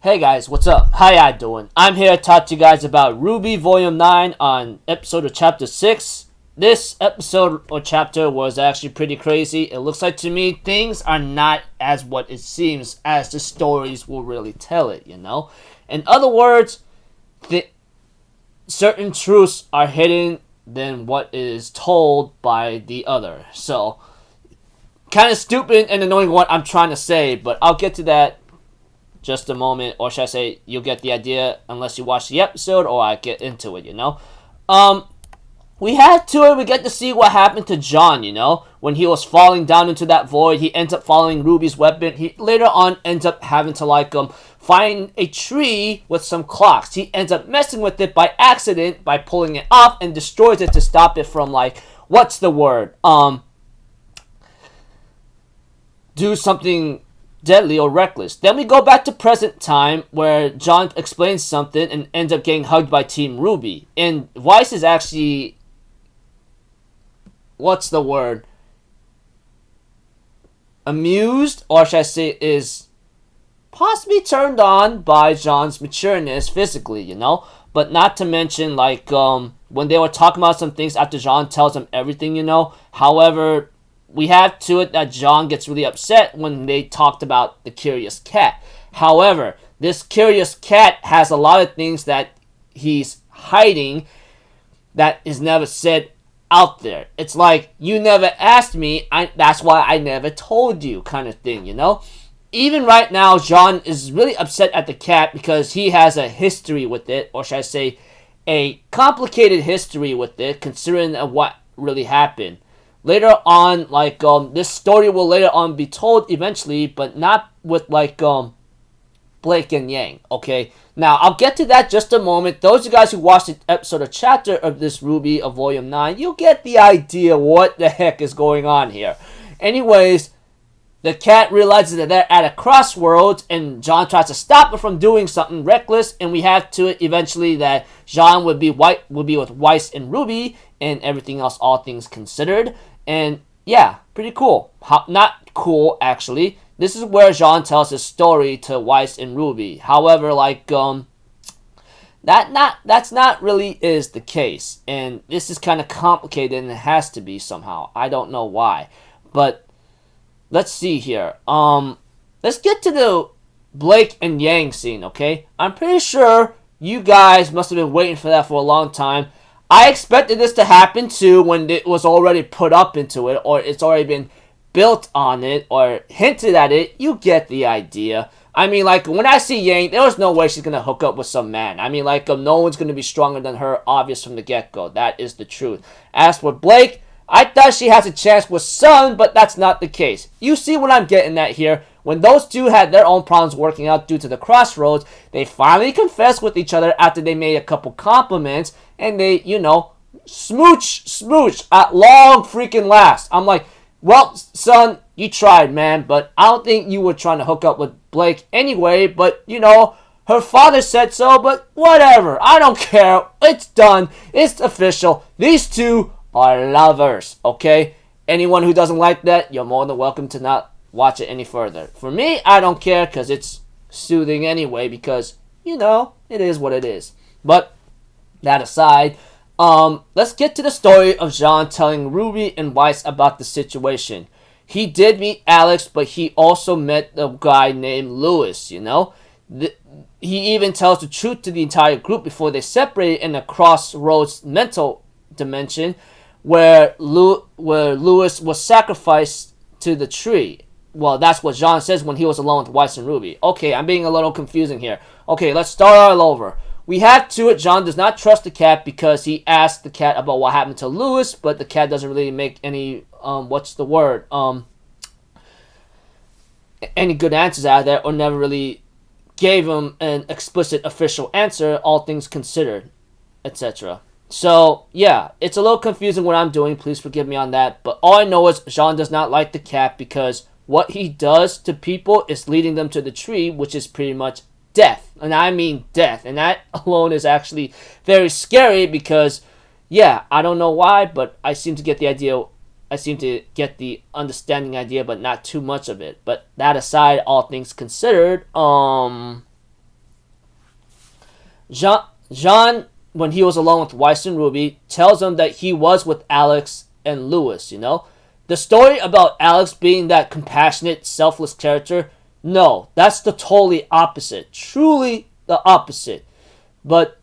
Hey guys, what's up? How ya doing? I'm here to talk to you guys about RWBY Volume 9 on episode of Chapter 6. This episode or chapter was actually pretty crazy. It looks like to me things are not as what it seems as the stories will really tell it, you know? In other words, certain truths are hidden than what is told by the other. So, kind of stupid and annoying what I'm trying to say, but I'll get to that just a moment, or should I say, you'll get the idea unless you watch the episode, or I get into it, you know? We had to it, we get to see what happened to John, you know? When he was falling down into that void, he ends up following Ruby's weapon. He later on ends up having to, find a tree with some clocks. He ends up messing with it by accident, by pulling it off, and destroys it to stop it from, what's the word? Do something deadly or reckless. Then we go back to present time where John explains something and ends up getting hugged by Team RWBY. And Weiss is actually, what's the word? Amused, or should I say is possibly turned on by John's matureness physically, you know? But not to mention, when they were talking about some things after John tells them everything, you know? However, we have to it that John gets really upset when they talked about the curious cat. However, this curious cat has a lot of things that he's hiding that is never said out there. It's like, you never asked me, that's why I never told you kind of thing, you know? Even right now, John is really upset at the cat because he has a history with it, or should I say, a complicated history with it, considering what really happened. Later on, this story will later on be told eventually, but not with, Blake and Yang, okay? Now, I'll get to that just a moment. Those of you guys who watched the episode or chapter of this RWBY of Volume 9, you'll get the idea what the heck is going on here. Anyways, the cat realizes that they're at a crossroads, and John tries to stop it from doing something reckless, and we have to it eventually that John would be with Weiss and RWBY, and everything else, all things considered. And yeah, pretty cool. Not cool, actually. This is where Jean tells his story to Weiss and RWBY. However, that's not really is the case. And this is kind of complicated, and it has to be somehow. I don't know why. But let's see here. Let's get to the Blake and Yang scene, okay? I'm pretty sure you guys must have been waiting for that for a long time. I expected this to happen too when it was already put up into it, or it's already been built on it, or hinted at it. You get the idea. I mean, when I see Yang, there was no way she's going to hook up with some man. I mean, no one's going to be stronger than her, obvious from the get-go. That is the truth. As for Blake, I thought she has a chance with Sun, but that's not the case. You see what I'm getting at here? When those two had their own problems working out due to the crossroads, they finally confessed with each other after they made a couple compliments, and they, smooch at long freaking last. I'm like, well, Sun, you tried, man, but I don't think you were trying to hook up with Blake anyway, but, her father said so, but whatever. I don't care. It's done. It's official. These two are lovers, okay? Anyone who doesn't like that, you're more than welcome to not watch it any further. For me, I don't care because it's soothing anyway because, it is what it is. But that aside, let's get to the story of Jean telling RWBY and Weiss about the situation. He did meet Alex, but he also met a guy named Lewis, He even tells the truth to the entire group before they separate in a crossroads mental dimension where Lewis was sacrificed to the tree. Well, that's what Jean says when he was alone with Weiss and RWBY. Okay, I'm being a little confusing here. Okay, let's start all over. We have to it. Jean does not trust the cat because he asked the cat about what happened to Lewis, but the cat doesn't really make any, any good answers out of that, or never really gave him an explicit official answer, all things considered, etc. So, yeah, it's a little confusing what I'm doing. Please forgive me on that. But all I know is Jean does not like the cat because what he does to people is leading them to the tree, which is pretty much death. And I mean death. And that alone is actually very scary because, yeah, I don't know why, but I seem to get the idea. I seem to get the understanding idea, but not too much of it. But that aside, all things considered, John, when he was alone with Weiss and Ruby, tells them that he was with Alex and Lewis, The story about Alex being that compassionate, selfless character, no, that's the totally opposite. Truly the opposite. But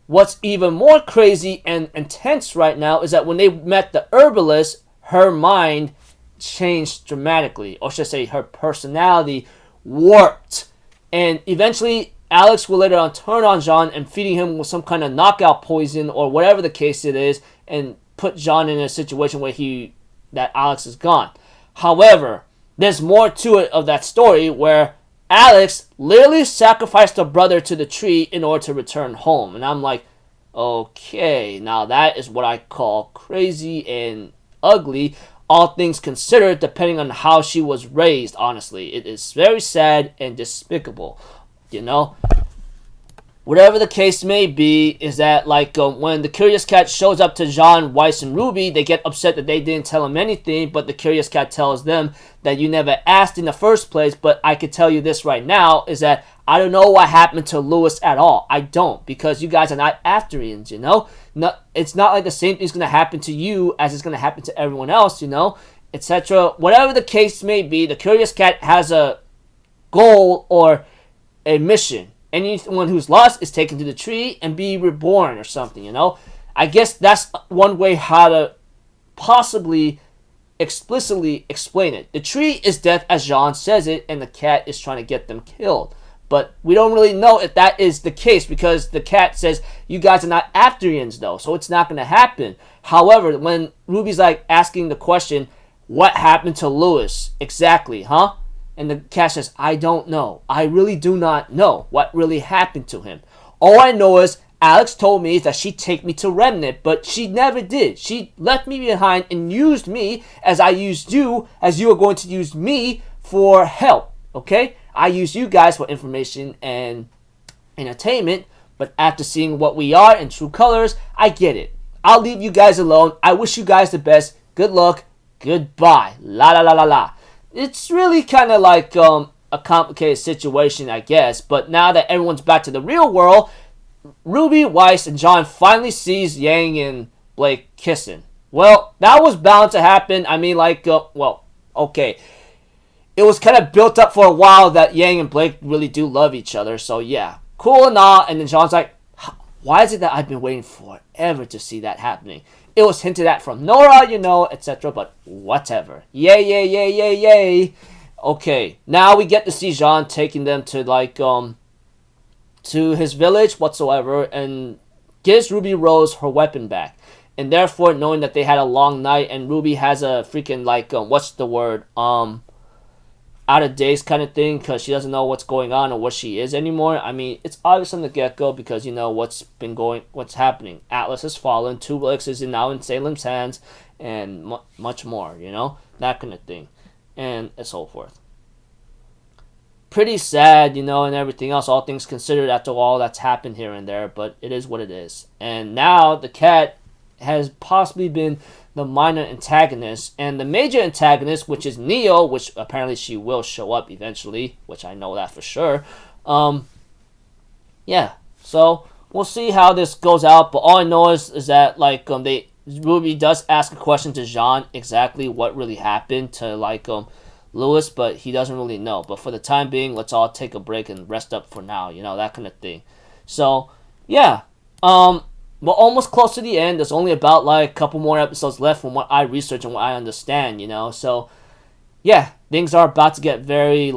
what's even more crazy and intense right now is that when they met the herbalist, her mind changed dramatically. Or should I say, her personality warped. And eventually, Alex will later on turn on John and feeding him with some kind of knockout poison or whatever the case it is, and put John in a situation where that Alex is gone. However, there's more to it of that story where Alex literally sacrificed her brother to the tree in order to return home. And I'm like, okay, now that is what I call crazy and ugly, all things considered, depending on how she was raised, honestly. It is very sad and despicable, Whatever the case may be, is that when the Curious Cat shows up to John, Weiss, and Ruby, they get upset that they didn't tell him anything, but the Curious Cat tells them that you never asked in the first place, but I could tell you this right now, is that I don't know what happened to Lewis at all. I don't, because you guys are not Afterians, It's not like the same thing's going to happen to you as it's going to happen to everyone else, etc. Whatever the case may be, the Curious Cat has a goal or a mission. Anyone who's lost is taken to the tree and be reborn or something, I guess that's one way how to possibly explicitly explain it. The tree is death as Jean says it, and the cat is trying to get them killed. But we don't really know if that is the case because the cat says, you guys are not Afterians though, so it's not going to happen. However, when Ruby's asking the question, what happened to Lewis exactly, huh? And the cat says, I don't know. I really do not know what really happened to him. All I know is Alex told me that she'd take me to Remnant, but she never did. She left me behind and used me as I used you, as you are going to use me for help, okay? I use you guys for information and entertainment, but after seeing what we are in true colors, I get it. I'll leave you guys alone. I wish you guys the best. Good luck. Goodbye. La la la la la. It's really kind of like a complicated situation, I guess. But now that everyone's back to the real world, Ruby, Weiss, and John finally sees Yang and Blake kissing. Well, that was bound to happen. I mean, okay. It was kind of built up for a while that Yang and Blake really do love each other. So, yeah. Cool and all. And then John's like, why is it that I've been waiting forever to see that happening? It was hinted at from Nora, etc. But whatever. Yay, yay, yay, yay, yay. Okay, now we get to see Jean taking them to to his village whatsoever, and gives Ruby Rose her weapon back. And therefore, knowing that they had a long night, and Ruby has a freaking what's the word? Out of days kind of thing, because she doesn't know what's going on or what she is anymore. I mean, it's obvious from the get-go because what's happening. Atlas has fallen, Tubelix is now in Salem's hands, and much more, that kind of thing, and so forth. Pretty sad, and everything else, all things considered after all that's happened here and there, but it is what it is. And now the cat has possibly been the minor antagonist, and the major antagonist, which is Neo, which apparently she will show up eventually, which I know that for sure. Yeah, so we'll see how this goes out, but all I know is that Ruby does ask a question to Jean exactly what really happened to Lewis, but he doesn't really know. But for the time being, let's all take a break and rest up for now, that kind of thing. So yeah, we're almost close to the end. There's only about a couple more episodes left from what I research and what I understand, So yeah, things are about to get very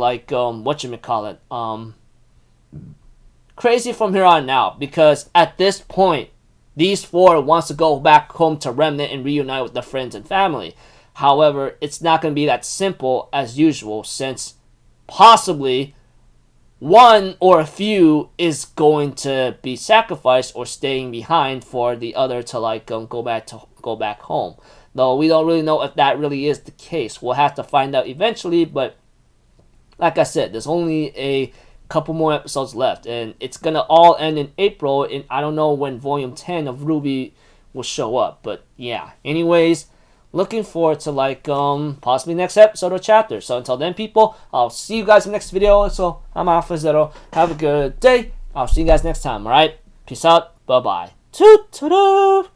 crazy from here on out, because at this point, these four wants to go back home to Remnant and reunite with their friends and family. However, it's not going to be that simple as usual, since possibly one or a few is going to be sacrificed or staying behind for the other to go back home. Though we don't really know if that really is the case. We'll have to find out eventually, but like I said, there's only a couple more episodes left, and it's gonna all end in April, and I don't know when volume 10 of RWBY will show up, but yeah. Anyways, looking forward to possibly next episode or chapter. So until then, people, I'll see you guys in the next video. So I'm Alpha Zero. Have a good day. I'll see you guys next time. All right, Peace out. Bye bye. Toot toot.